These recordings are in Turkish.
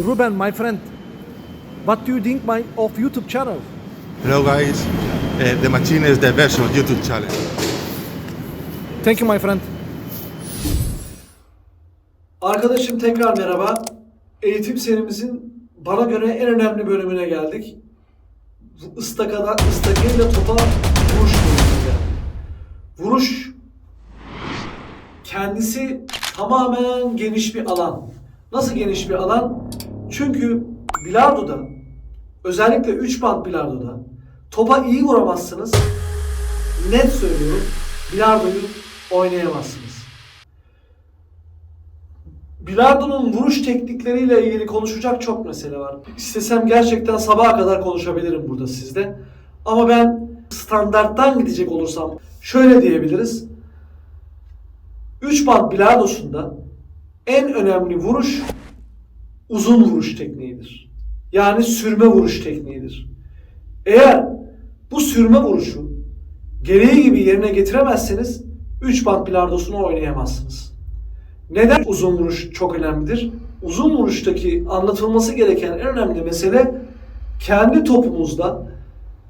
Ruben, my friend, what do you think of YouTube channel? Hello guys, the machine is the best of YouTube channel. Thank you, my friend. Arkadaşım tekrar merhaba. Eğitim serimizin bana göre en önemli bölümüne geldik. Istakayla topa vuruş bölümüne geldik. Vuruş kendisi tamamen geniş bir alan. Nasıl geniş bir alan? Çünkü bilardoda, özellikle 3 band bilardoda topa iyi vuramazsınız. Net söylüyorum, bilardoyu oynayamazsınız. Bilardonun vuruş teknikleriyle ilgili konuşacak çok mesele var. İstesem gerçekten sabaha kadar konuşabilirim burada sizde. Ama ben standarttan gidecek olursam şöyle diyebiliriz. 3 band bilardosunda en önemli vuruş uzun vuruş tekniğidir. Yani sürme vuruş tekniğidir. Eğer bu sürme vuruşu gereği gibi yerine getiremezseniz 3 band bilardosunu oynayamazsınız. Neden uzun vuruş çok önemlidir? Uzun vuruştaki anlatılması gereken en önemli mesele kendi topumuzda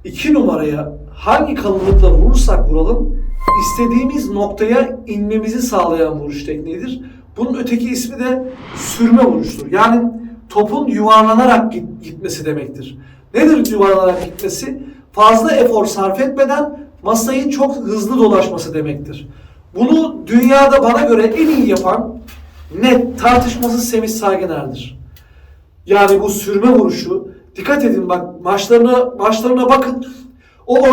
2 numaraya hangi kalınlıkla vurursak vuralım istediğimiz noktaya inmemizi sağlayan vuruş tekniğidir. Bunun öteki ismi de sürme vuruştur. Yani topun yuvarlanarak gitmesi demektir. Nedir yuvarlanarak gitmesi? Fazla efor sarf etmeden masayı çok hızlı dolaşması demektir. Bunu dünyada bana göre en iyi yapan net tartışmasız Semih Saygıner'dir. Yani bu sürme vuruşu, dikkat edin bak maçlarına bakın. O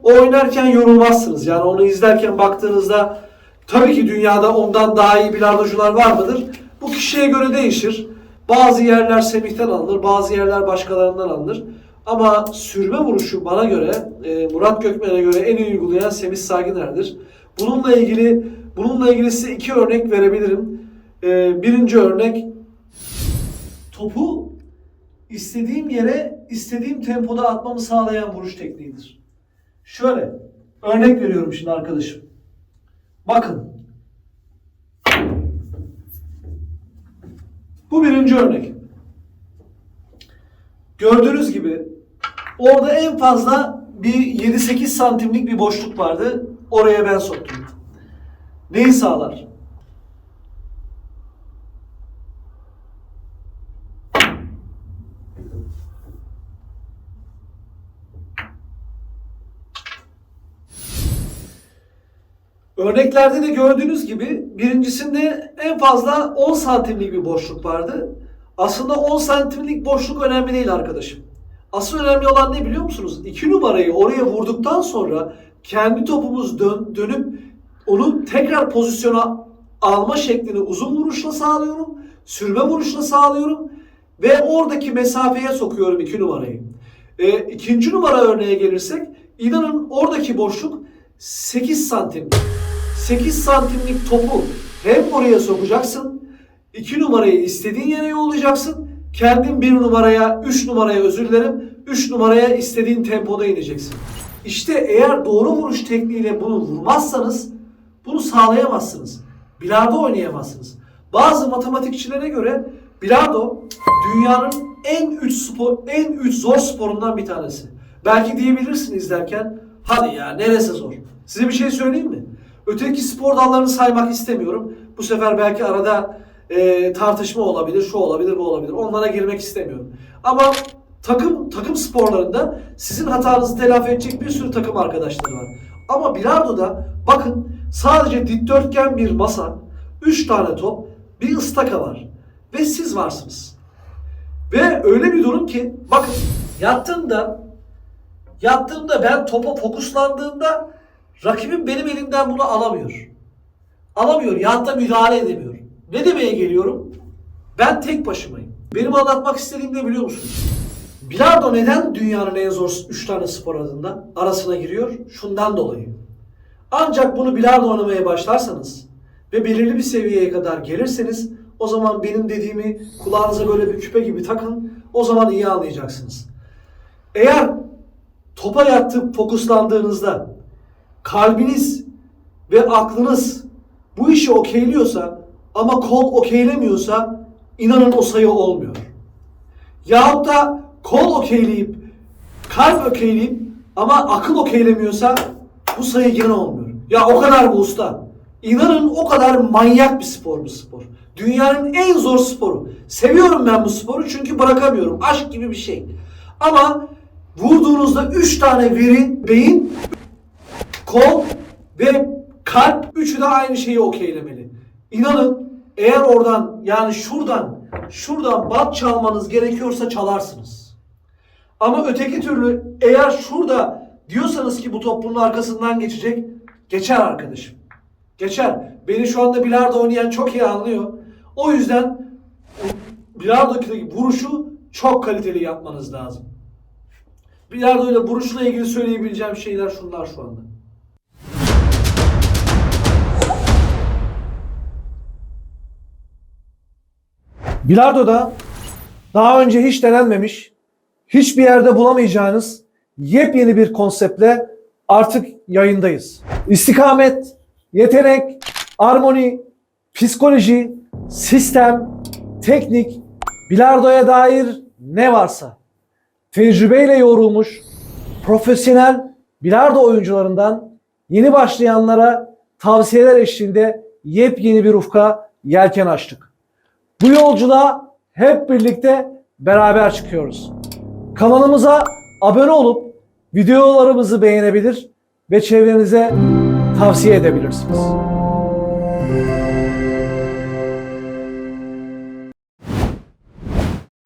oynarken yorulmazsınız. Yani onu izlerken baktığınızda tabii ki dünyada ondan daha iyi bilardocular var mıdır? Bu kişiye göre değişir. Bazı yerler Semih'ten alınır, bazı yerler başkalarından alınır. Ama sürme vuruşu bana göre, Murat Gökmen'e göre en iyi uygulayan Semih Saygıner'dir. Bununla ilgili size 2 örnek verebilirim. Birinci örnek, topu istediğim yere, istediğim tempoda atmamı sağlayan vuruş tekniğidir. Şöyle, örnek veriyorum şimdi arkadaşım. Bakın. Bu birinci örnek. Gördüğünüz gibi orada en fazla bir 7-8 santimlik bir boşluk vardı. Oraya ben soktum. Neyi sağlar? Örneklerde de gördüğünüz gibi birincisinde en fazla 10 santimlik bir boşluk vardı. Aslında 10 santimlik boşluk önemli değil arkadaşım. Asıl önemli olan ne biliyor musunuz? 2 numarayı oraya vurduktan sonra kendi topumuz dönüp onu tekrar pozisyona alma şeklini uzun vuruşla sağlıyorum. Sürme vuruşla sağlıyorum. Ve oradaki mesafeye sokuyorum 2 numarayı. İkinci numara örneğe gelirsek inanın oradaki boşluk 8 santim. 8 santimlik topu hem oraya sokacaksın, 2 numarayı istediğin yere yollayacaksın, kendin 1 numaraya, 3 numaraya özür dilerim, 3 numaraya istediğin tempoda ineceksin. İşte eğer doğru vuruş tekniğiyle bunu vurmazsanız bunu sağlayamazsınız. Bilardo oynayamazsınız. Bazı matematikçilere göre bilardo dünyanın en üç zor sporundan bir tanesi. Belki diyebilirsin izlerken, hadi ya neresi zor? Size bir şey söyleyeyim mi? Öteki spor dallarını saymak istemiyorum. Bu sefer belki arada tartışma olabilir, şu olabilir, bu olabilir. Onlara girmek istemiyorum. Ama takım sporlarında sizin hatanızı telafi edecek bir sürü takım arkadaşları var. Ama bilardoda bakın sadece dikdörtgen bir masa, 3 tane top, bir ıstaka var. Ve siz varsınız. Ve öyle bir durum ki bakın yattığımda ben topa fokuslandığımda rakibim benim elimden bunu alamıyor. Alamıyor ya da müdahale edemiyor. Ne demeye geliyorum? Ben tek başımayım. Benim anlatmak istediğim ne biliyor musunuz? Bilardo neden dünyanın en zor 3 tane spor arasına giriyor? Şundan dolayı. Ancak bunu bilardo oynamaya başlarsanız ve belirli bir seviyeye kadar gelirseniz o zaman benim dediğimi kulağınıza böyle bir küpe gibi takın. O zaman iyi anlayacaksınız. Eğer topa yatıp fokuslandığınızda kalbiniz ve aklınız bu işi okeyliyorsa ama kol okeylemiyorsa inanın o sayı olmuyor. Yahut da kol okeyleyip, kalp okeyleyip ama akıl okeylemiyorsa bu sayı gene olmuyor. Ya o kadar mı usta? İnanın o kadar manyak bir spor bu spor. Dünyanın en zor sporu. Seviyorum ben bu sporu çünkü bırakamıyorum. Aşk gibi bir şey. Ama vurduğunuzda 3 tane veri, beyin, kol ve kalp üçü de aynı şeyi okeylemeli. İnanın eğer oradan yani şuradan bat çalmanız gerekiyorsa çalarsınız. Ama öteki türlü eğer şurada diyorsanız ki bu top bunun arkasından geçecek, geçer arkadaşım. Geçer. Beni şu anda bilardo oynayan çok iyi anlıyor. O yüzden bilardodaki vuruşu çok kaliteli yapmanız lazım. Bilardo ile vuruşla ilgili söyleyebileceğim şeyler şunlar şu anda. Bilardo'da daha önce hiç denenmemiş, hiçbir yerde bulamayacağınız yepyeni bir konseptle artık yayındayız. İstikamet, yetenek, armoni, psikoloji, sistem, teknik, bilardoya dair ne varsa tecrübeyle yoğrulmuş profesyonel bilardo oyuncularından yeni başlayanlara tavsiyeler eşliğinde yepyeni bir ufka yelken açtık. Bu yolculuğa hep birlikte beraber çıkıyoruz. Kanalımıza abone olup videolarımızı beğenebilir ve çevrenize tavsiye edebilirsiniz.